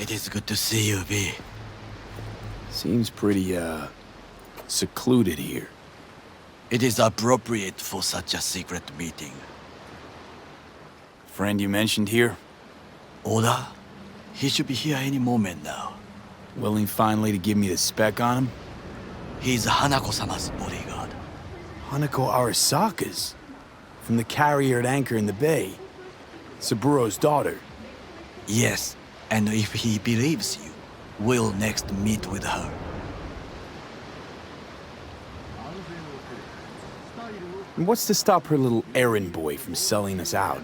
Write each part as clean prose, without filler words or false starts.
It is good to see you, V. Seems pretty, secluded here. It is appropriate for such a secret meeting. Friend you mentioned here? Oda? He should be here any moment now. Willing finally to give me the spec on him? He's Hanako-sama's bodyguard. Hanako Arasaka's? From the carrier at anchor in the bay. Saburo's daughter. Yes, and if he believes you, we'll next meet with her. And what's to stop her little errand boy from selling us out?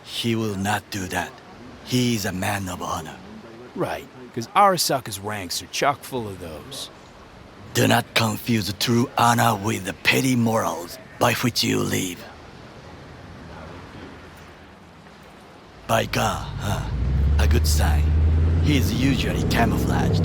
He will not do that. He is a man of honor. Right, because Arasaka's ranks are chock full of those. Do not confuse true honor with the petty morals by which you live. By God, huh? A good sign. He is usually camouflaged.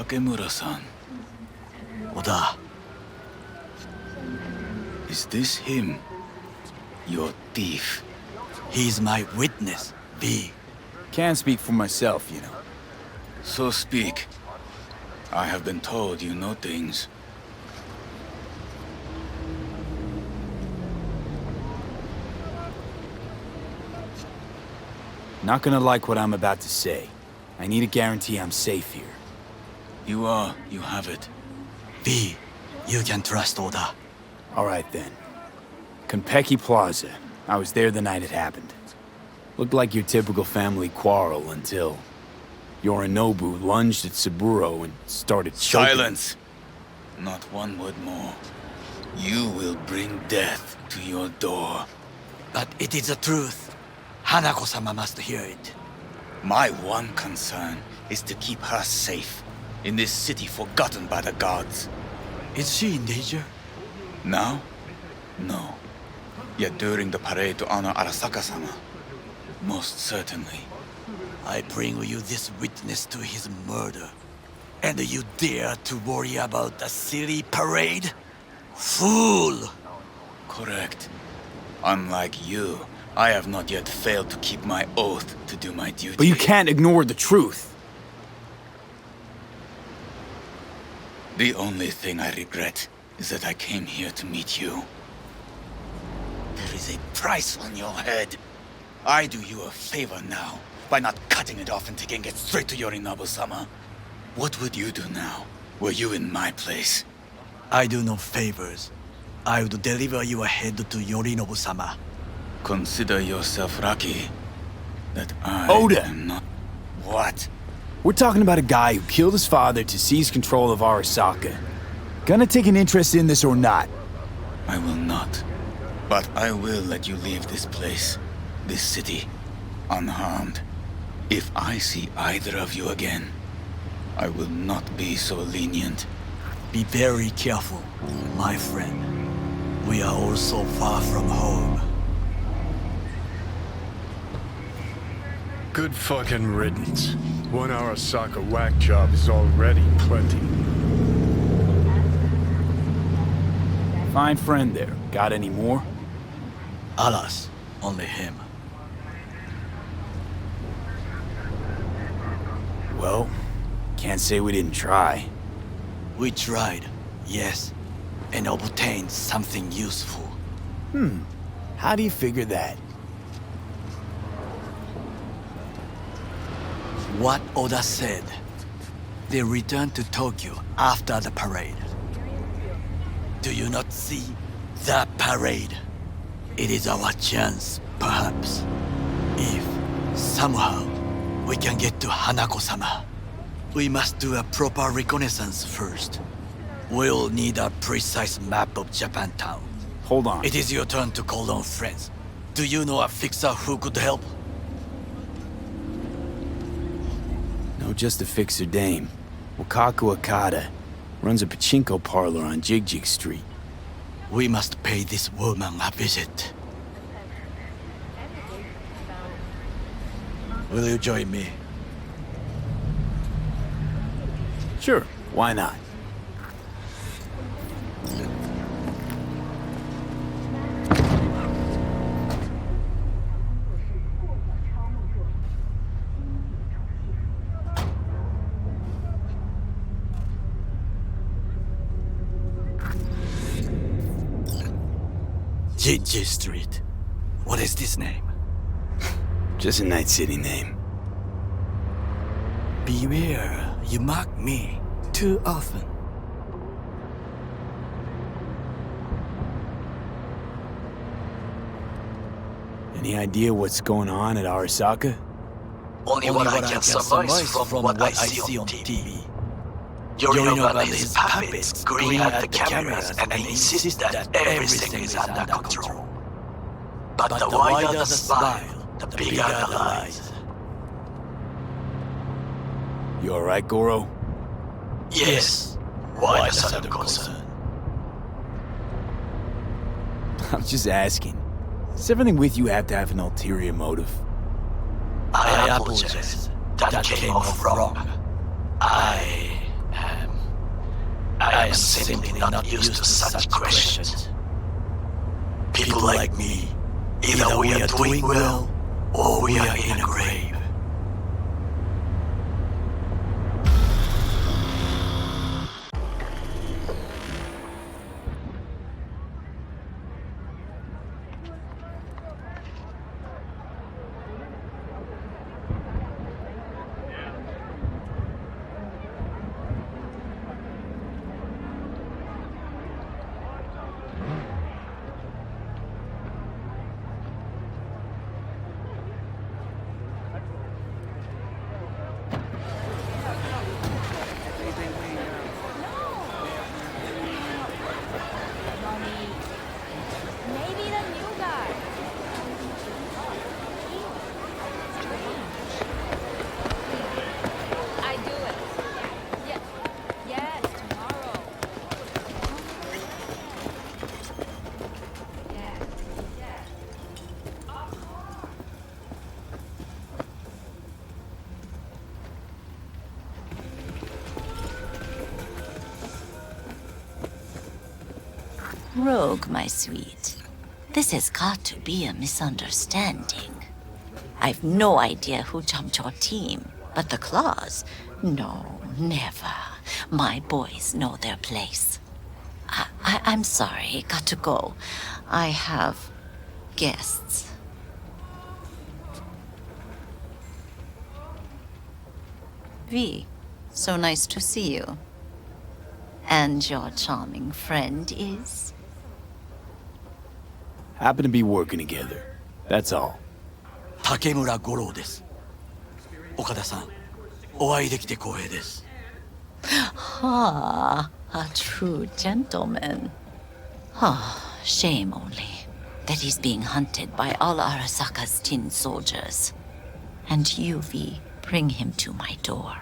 Takemura-san. Oda, Is this him? Your thief? he's my witness, V. Can't speak for myself, you know. So speak. I have been told you know things. Not gonna like what I'm about to say. I need a guarantee I'm safe here. You have it. V, you can trust Oda. All right then. Konpeki Plaza. I was there the night it happened. Looked like your typical family quarrel until Yorinobu lunged at Saburo and started choking. Silence! Not one word more. You will bring death to your door. But it is the truth. Hanako-sama must hear it. My one concern is to keep her safe in this city forgotten by the gods. Is she in danger? Now? No. Yet during the parade to honor Arasaka-sama, most certainly. I bring you this witness to his murder. And you dare to worry about a silly parade? Fool! Correct. Unlike you, I have not yet failed to keep my oath to do my duty. But you can't ignore the truth. The only thing I regret is that I came here to meet you. There is a price on your head. I do you a favor now by not cutting it off and taking it straight to Yorinobu-sama. What would you do now, were you in my place? I do no favors. I would deliver your head to Yorinobu-sama. Consider yourself lucky that I Oda! am not... What? We're talking about a guy who killed his father to seize control of Arasaka. Gonna take an interest in this or not? I will not. But I will let you leave this place, this city, unharmed. If I see either of you again, I will not be so lenient. Be very careful, my friend. We are all so far from home. Good fucking riddance. One Arasaka whack job is already plenty. Fine friend there. Got any more? Alas, only him. Well, can't say we didn't try. We tried, yes, and obtained something useful. How do you figure that? What Oda said. They returned to Tokyo after the parade. Do you not see the parade? It is our chance, perhaps. If, somehow, we can get to Hanako-sama. We must do a proper reconnaissance first. We'll need a precise map of Japantown. Hold on. It is your turn to call on friends. Do you know a fixer who could help? No, just a fixer dame. Wakaku Akata. Runs a pachinko parlor on Jig Street. We must pay this woman a visit. Will you join me? Sure, why not? Jig Street. What is this name? Just a night city name. Beware, you mock me too often. Any idea what's going on at Arasaka? Only what I can surmise from what I see on TV. Yorinobu and his puppets grin at the cameras and insist that everything is under control. But the wider the smile, the bigger the lies. You alright, Goro? Yes, why the sudden concern? I'm just asking. Does everything with you have to have an ulterior motive? I apologize. That came off wrong. I am simply not used to such questions. People like me, either we are doing well, or we are in a grave. Maybe the new guy. I do it. Yeah. Yes, tomorrow. Yeah. Yeah. Rogue, my sweet. This has got to be a misunderstanding. I've no idea who jumped your team, but the claws? No, never. My boys know their place. I'm sorry, got to go. I have guests. V, so nice to see you. And your charming friend is? Happen to be working together. That's all. 竹村五郎です。岡田さん、お会いできて光栄です。Ah, a true gentleman. Ah, shame only that he's being hunted by all Arasaka's tin soldiers. And you, V, bring him to my door.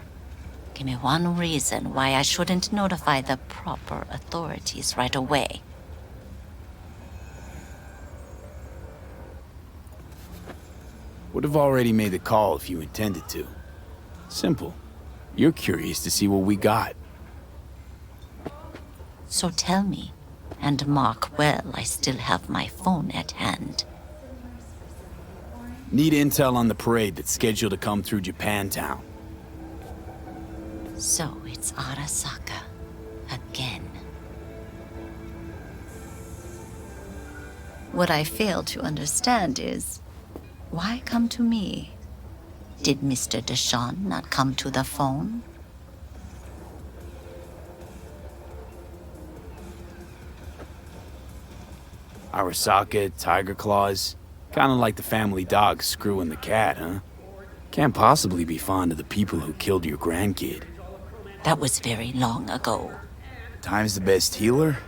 Give me one reason why I shouldn't notify the proper authorities right away. Would have already made the call if you intended to. Simple. You're curious to see what we got. So tell me, and mark well I still have my phone at hand. Need intel on the parade that's scheduled to come through Japantown. So it's Arasaka. Again. What I fail to understand is, why come to me? Did Mr. Deshawn not come to the phone? Arasaka, Tiger Claws. Kinda like the family dog screwing the cat, huh? Can't possibly be fond of the people who killed your grandkid. That was very long ago. Time's the best healer?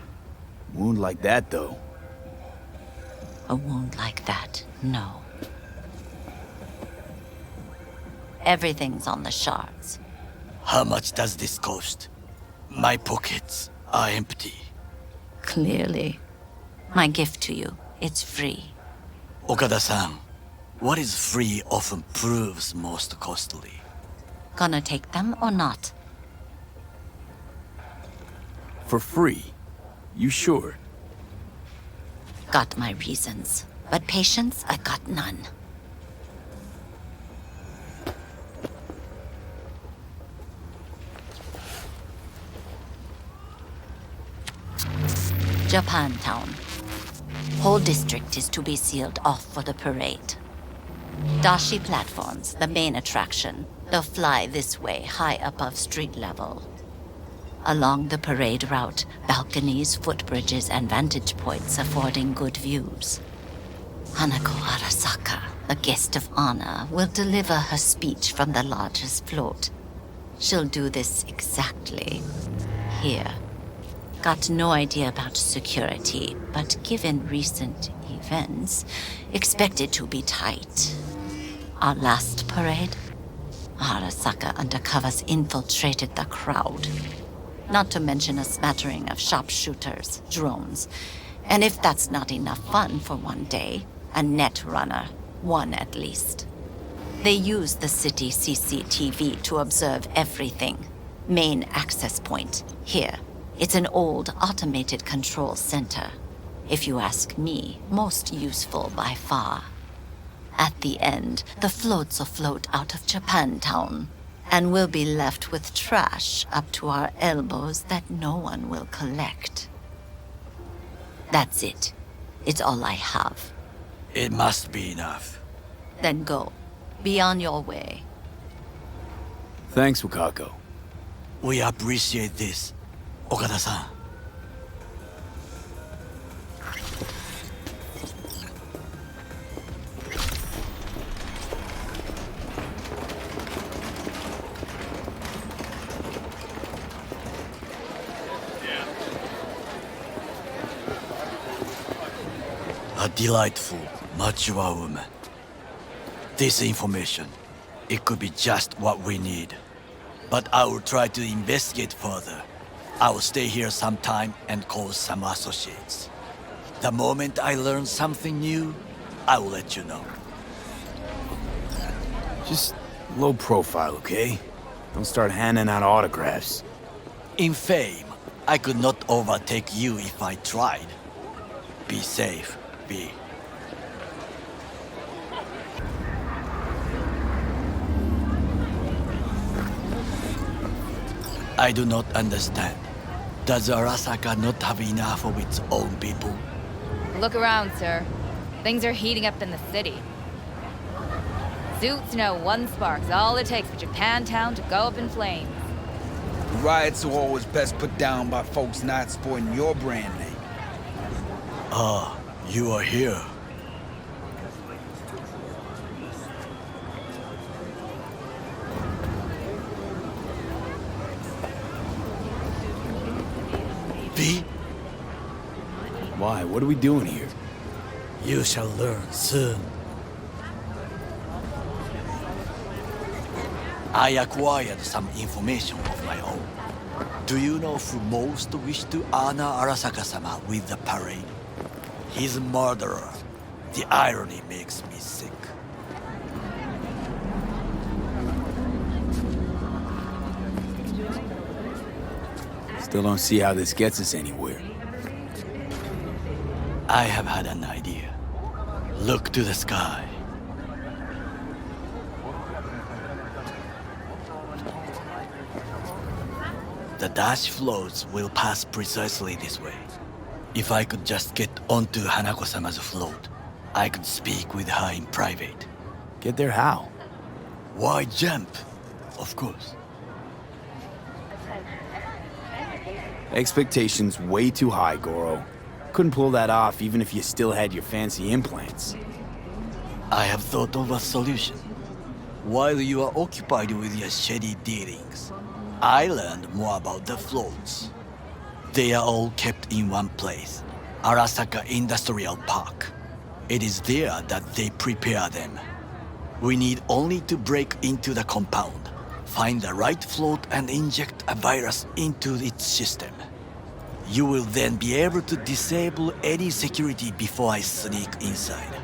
Wound like that, though. A wound like that, no. Everything's on the shards. How much does this cost? My pockets are empty. Clearly. My gift to you, it's free. Okada-san, what is free often proves most costly. Gonna take them or not? For free? You sure? Got my reasons, but patience, I got none. Japantown. Whole district is to be sealed off for the parade. Dashi platforms, the main attraction. They'll fly this way, high above street level. Along the parade route, balconies, footbridges, and vantage points affording good views. Hanako Arasaka, the guest of honor, will deliver her speech from the largest float. She'll do this exactly here. Got no idea about security, but given recent events, expect it to be tight. Our last parade, Arasaka undercovers infiltrated the crowd. Not to mention a smattering of sharpshooters, drones, and if that's not enough fun for one day, a net runner, one at least. They use the city CCTV to observe everything. Main access point, here. It's an old automated control center. If you ask me, most useful by far. At the end, the floats'll float out of Japantown, and we'll be left with trash up to our elbows that no one will collect. That's it. It's all I have. It must be enough. Then go. Be on your way. Thanks, Wakako. We appreciate this, Okada-san. A delightful, mature woman. This information, it could be just what we need. But I will try to investigate further. I will stay here some time and call some associates. The moment I learn something new, I will let you know. Just low profile, okay? Don't start handing out autographs. In fame, I could not overtake you if I tried. Be safe, B. I do not understand. Does Arasaka not have enough of its own people? Look around, sir. Things are heating up in the city. Suits know one spark's all it takes for Japantown to go up in flames. Riots are always best put down by folks not sporting your brand name. Ah, you are here. V? Why? What are we doing here? You shall learn soon. I acquired some information of my own. Do you know who most wished to honor Arasaka-sama with the parade? His murderer. The irony makes me sick. Still don't see how this gets us anywhere. I have had an idea. Look to the sky. The dash floats will pass precisely this way. If I could just get onto Hanako-sama's float, I could speak with her in private. Get there how? Why jump? Of course. Expectations way too high, Goro. Couldn't pull that off even if you still had your fancy implants. I have thought of a solution. While you are occupied with your shady dealings, I learned more about the floats. They are all kept in one place, Arasaka Industrial Park. It is there that they prepare them. We need only to break into the compound, find the right float and inject a virus into its system. You will then be able to disable any security before I sneak inside.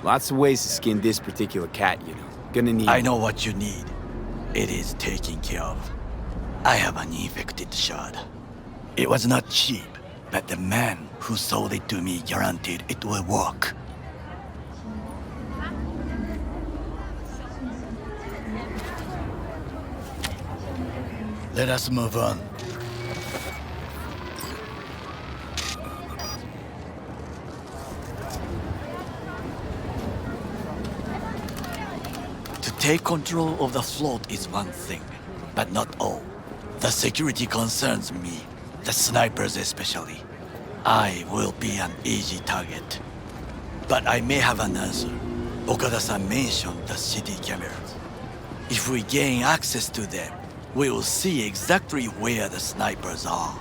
Lots of ways to skin this particular cat, you know. Gonna need... I know what you need. It is taken care of. I have an infected shard. It was not cheap, but the man who sold it to me guaranteed it will work. Let us move on. To take control of the float is one thing, but not all. The security concerns me, the snipers especially. I will be an easy target. But I may have an answer. Okada-san mentioned the city cameras. If we gain access to them, we will see exactly where the snipers are.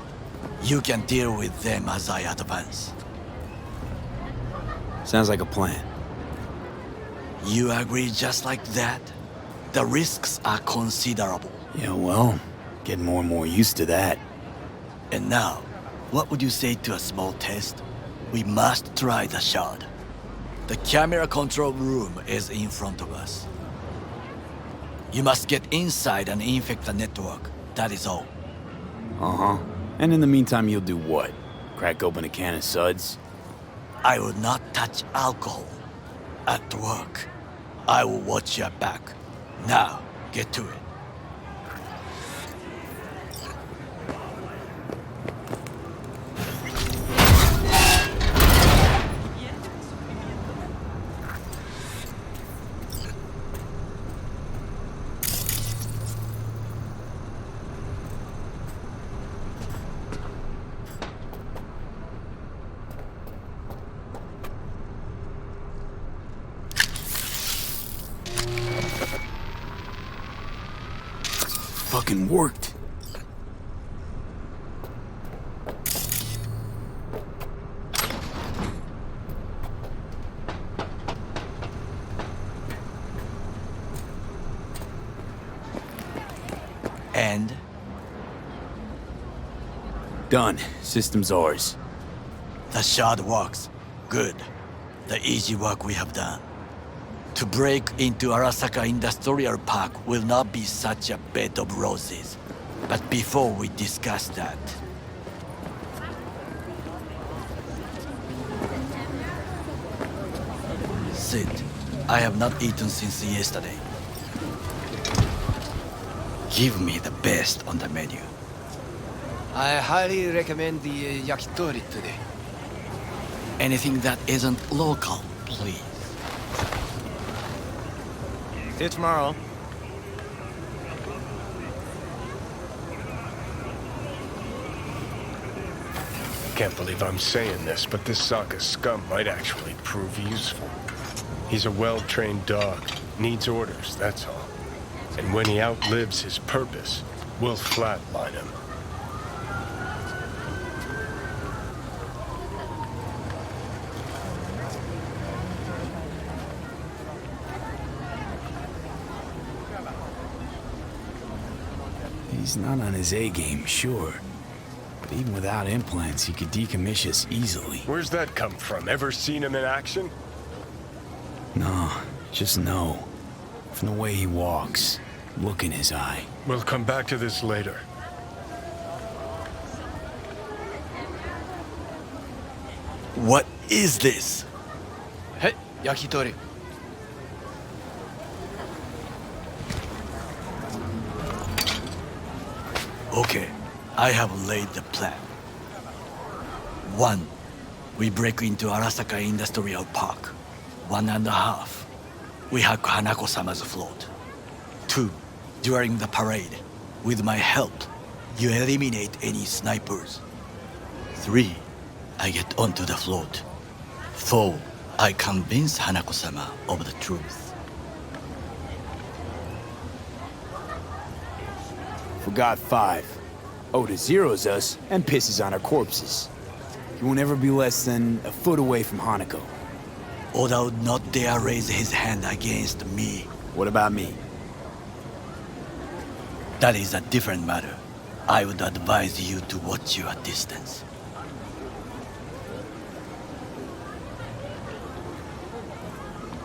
You can deal with them as I advance. Sounds like a plan. You agree just like that? The risks are considerable. Yeah, well, getting more and more used to that. And now, what would you say to a small test? We must try the shard. The camera control room is in front of us. You must get inside and infect the network. That is all. Uh-huh. And in the meantime, you'll do what? Crack open a can of suds? I will not touch alcohol. At work, I will watch your back. Now, get to it. Fucking worked. And? Done. System's ours. The shard works. Good. The easy work we have done. To break into Arasaka Industrial Park will not be such a bed of roses. But before we discuss that... Sit. I have not eaten since yesterday. Give me the best on the menu. I highly recommend the yakitori today. Anything that isn't local, please. See you tomorrow. Can't believe I'm saying this, but this Sokka scum might actually prove useful. He's a well-trained dog. Needs orders, that's all. And when he outlives his purpose, we'll flatline him. He's not on his A-game, sure. But even without implants, he could decommission us easily. Where's that come from? Ever seen him in action? No, just no. From the way he walks, look in his eye. We'll come back to this later. What is this? Hey, yakitori. Okay, I have laid the plan. 1. We break into Arasaka Industrial Park. 1.5. We hack Hanako-sama's float. 2. During the parade, with my help, you eliminate any snipers. 3. I get onto the float. 4. I convince Hanako-sama of the truth. Forgot 5. Oda zeros us and pisses on our corpses. He won't ever be less than a foot away from Hanako. Oda would not dare raise his hand against me. What about me? That is a different matter. I would advise you to watch your distance.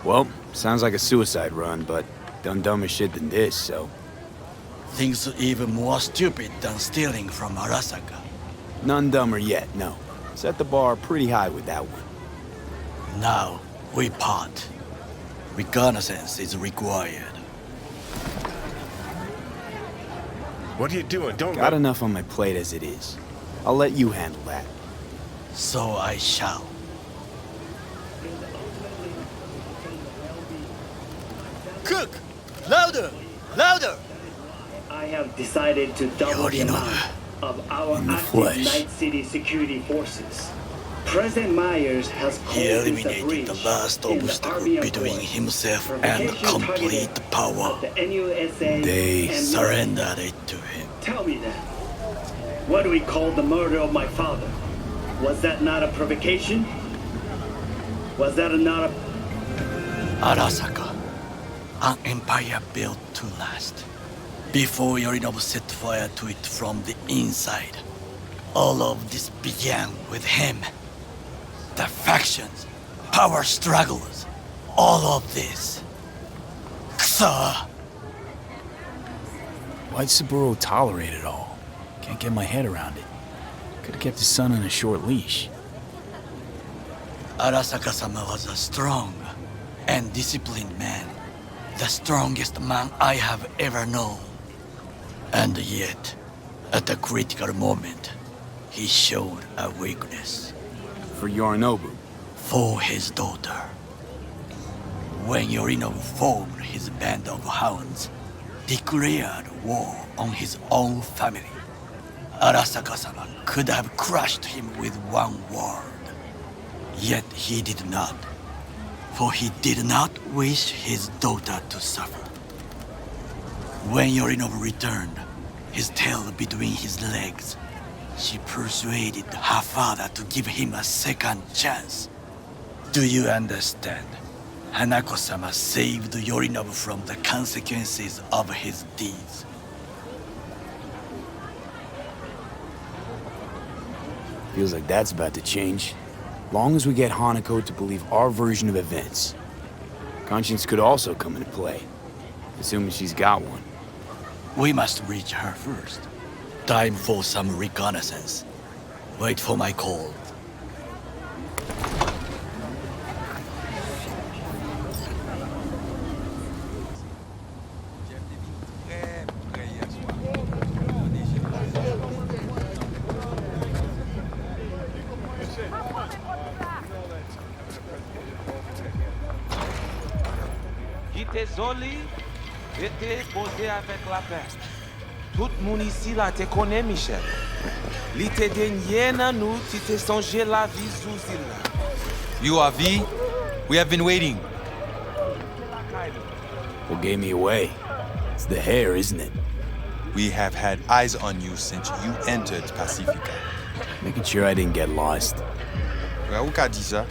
Well, sounds like a suicide run, but done dumber shit than this, so... Things even more stupid than stealing from Arasaka. None dumber yet, no. Set the bar pretty high with that one. Now, we part. Reconnaissance is required. What are you doing? Don't Got enough on my plate as it is. I'll let you handle that. So I shall. Cook! Louder! Louder! I have decided to double the amount of our In the active flesh. Night City security forces. President Myers has He called this a eliminated breach the last in the obstacle Army of between War. himself and Provocation complete targeted power. at the NUSA They and Surrendered it to him. Tell me then, what do we call the murder of my father? Was that not a provocation? Was that not a... Arasaka, an empire built to last. Before Yorinobu set fire to it from the inside, all of this began with him. The factions, power struggles, all of this. Kusa! Why'd Saburo tolerate it all? Can't get my head around it. Could've kept his son on a short leash. Arasaka-sama was a strong and disciplined man. The strongest man I have ever known. And yet, at a critical moment, he showed a weakness. For Yorinobu. For his daughter. When Yorinobu formed his band of hounds, declared war on his own family, Arasaka-sama could have crushed him with one word. Yet he did not, for he did not wish his daughter to suffer. When Yorinobu returned, his tail between his legs, she persuaded her father to give him a second chance. Do you understand? Hanako-sama saved Yorinobu from the consequences of his deeds. Feels like that's about to change. Long as we get Hanako to believe our version of events. Conscience could also come into play, assuming she's got one. We must reach her first. Time for some reconnaissance. Wait for my call. J'étais zoli, j'étais posé avec la paix. Tout le monde ici là te connaît, Michel. Li te denye nan nou, ti te songe la vie sous île là. You are V? We have been waiting. What gave me away? It's the hair, isn't it? We have had eyes on you since you entered Pacifica. Making sure I didn't get lost. Well, who can dit ça?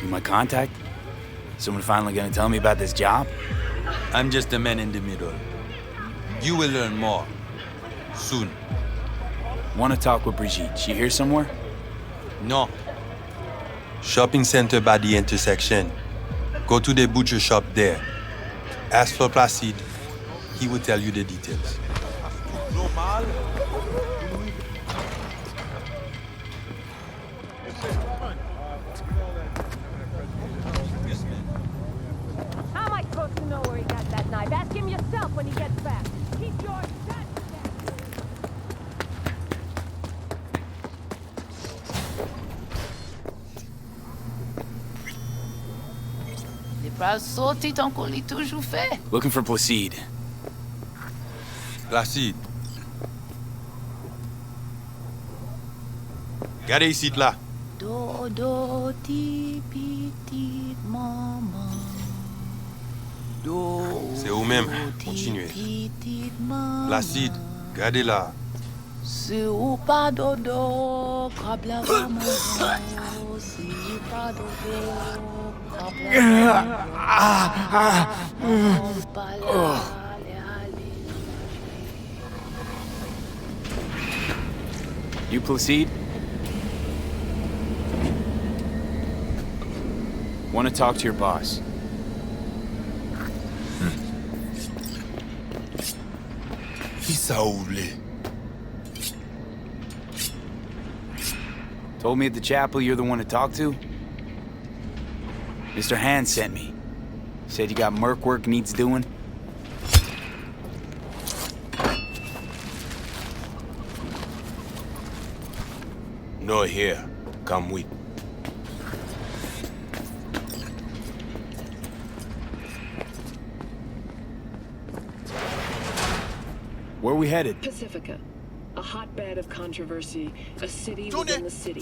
You my contact? Someone finally gonna tell me about this job? I'm just a man in the middle. You will learn more. Soon. Wanna talk with Brigitte. She here somewhere? No. Shopping center by the intersection. Go to the butcher shop there. Ask for Placide. He will tell you the details. How am I supposed to know where he got that knife? Ask him yourself when he gets back. Keep your Les bras sautés tant qu'on l'a toujours fait. Looking for Placide. Placide. Regardez ici, là. Dodo, ti, petite maman. Do. C'est vous-même. Continuez. Placide, regardez là. Si ou pas dodo, kabla vamozo. Si ou pas dodo, kabla vamozo. You proceed? Want to talk to your boss. Told me at the chapel you're the one to talk to? Mr. Hand sent me. Said you got merc work needs doing. No here. Come with. Where are we headed? Pacifica. A hotbed of controversy. A city within the city.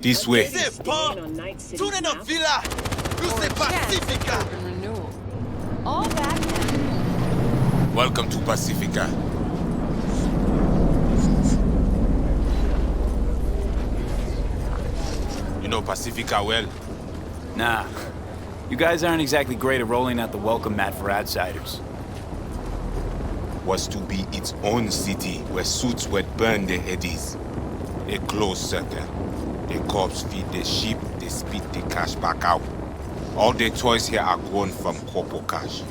This way. On Night City's map. Villa. Pacifica. Renewal. All back now. Welcome to Pacifica. You know Pacifica well? Nah. You guys aren't exactly great at rolling out the welcome mat for outsiders. Was to be its own city where suits would burn their headies. A closed circle. The corpse feed the sheep, they spit the cash back out. All the toys here are grown from corpo cash.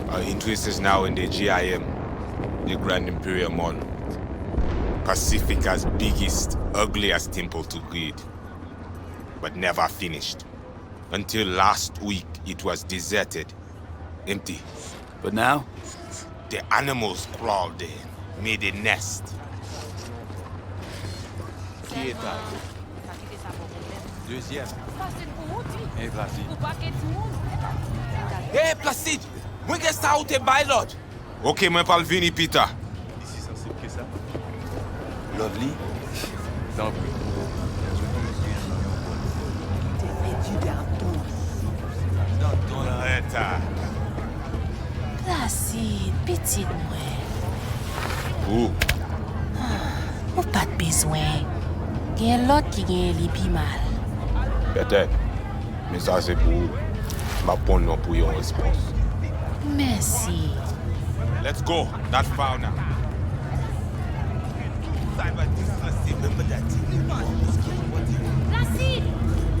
Our interest is now in the GIM, the Grand Imperial Mall. Pacifica's biggest, ugliest temple to greed. But never finished. Until last week, it was deserted, empty. But now? The animals crawled in, made a nest. Qui est à Deuxième. Hey, Placide! Mwen gen sa ou te bay lot? Ok, mwen pal vini, Peter. Ici sensible que ça. Lovely. Tant pis. Placide, petite mwen. Où? Ou pas de besoin. Gen lot ki gen li pi mal. Peut-être. Mais ça, c'est pour ma bonne non pour yon réponse. Merci. Let's go. Not far now. Placide!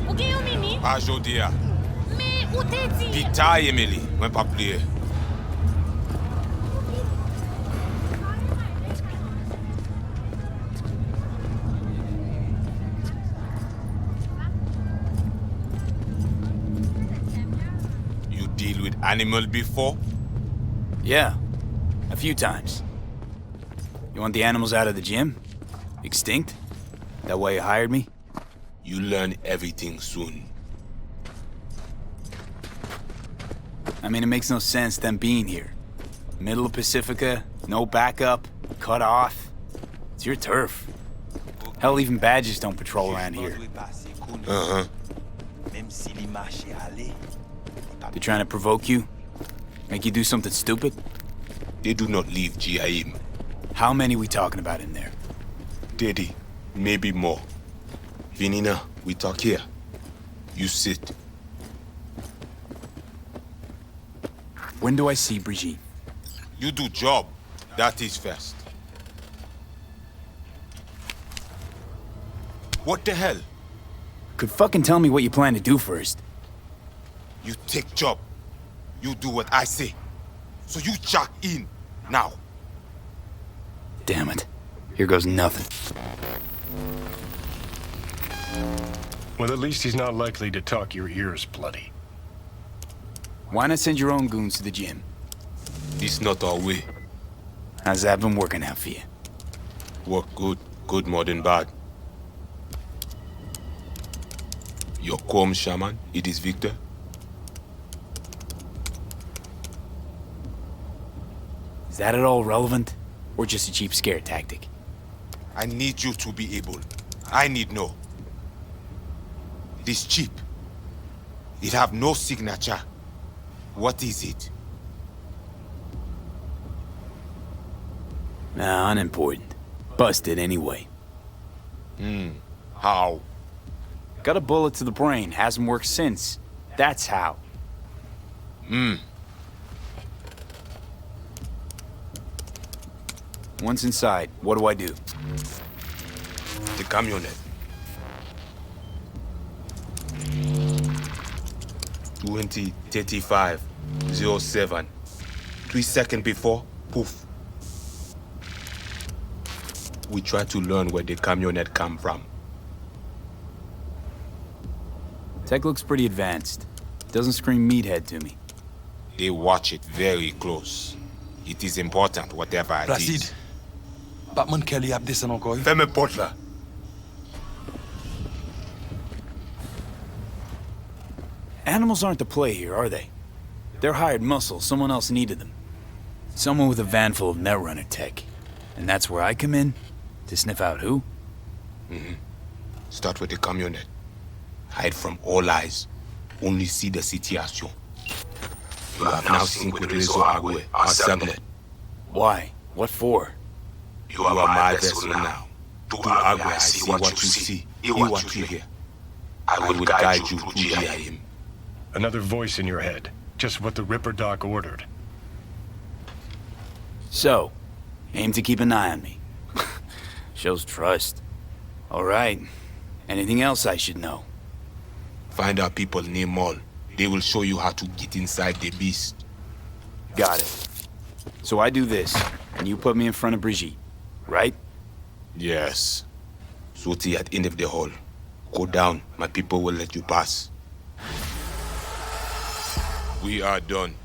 Ou gen yon mimi? Pas jodi ya. Mais ou te di? Pita, Emily. Mwen pa plié. You deal with animal before? Yeah. A few times. You want the animals out of the gym? Extinct? That why you hired me? You learn everything soon. I mean, it makes no sense them being here. Middle of Pacifica, no backup, cut off. It's your turf. Hell, even badges don't patrol around here. Uh-huh. They're trying to provoke you? Make you do something stupid? They do not leave GIM. How many we talking about in there? 30, maybe more. Vinina, we talk here. You sit. When do I see Brigitte? You do job. That is first. What the hell? Could fucking tell me what you plan to do first. You take job. You do what I say. So you jack in, now. Damn it. Here goes nothing. Well, at least he's not likely to talk your ears bloody. Why not send your own goons to the gym? This not our way. How's that been working out for you? Work good, good more than bad. Your calm shaman, it is Victor. Is that at all relevant? Or just a cheap scare tactic? I need you to be able. I need know. This chip. It have no signature. What is it? Nah, unimportant. Busted anyway. How? Got a bullet to the brain, hasn't worked since. That's how. Once inside, what do I do? The camionette. 20:35:07. 3 seconds before, poof. We try to learn where the camionette come from. Tech looks pretty advanced. Doesn't scream meathead to me. They watch it very close. It is important, whatever it Placide. is. Batman Kelly ap desen encore. Fais-moi porte là. Animals aren't the play here, are they? They're hired muscle, someone else needed them. Someone with a van full of Netrunner tech. And that's where I come in? To sniff out who? Start with the camionette. Hide from all eyes. Only see the situation. You have now synced with Rezo Agwe, our subnet. Why? What for? You are my vessel now. To Agwe, I see what you see. Hear what you hear. I will guide you through GIM. Another voice in your head. Just what the Ripper Doc ordered. So, aim to keep an eye on me. Shows trust. All right. Anything else I should know? Find our people near Mall. They will show you how to get inside the beast. Got it. So I do this, and you put me in front of Brigitte, right? Yes. Sortie at end of the hall. Go down. My people will let you pass. We are done.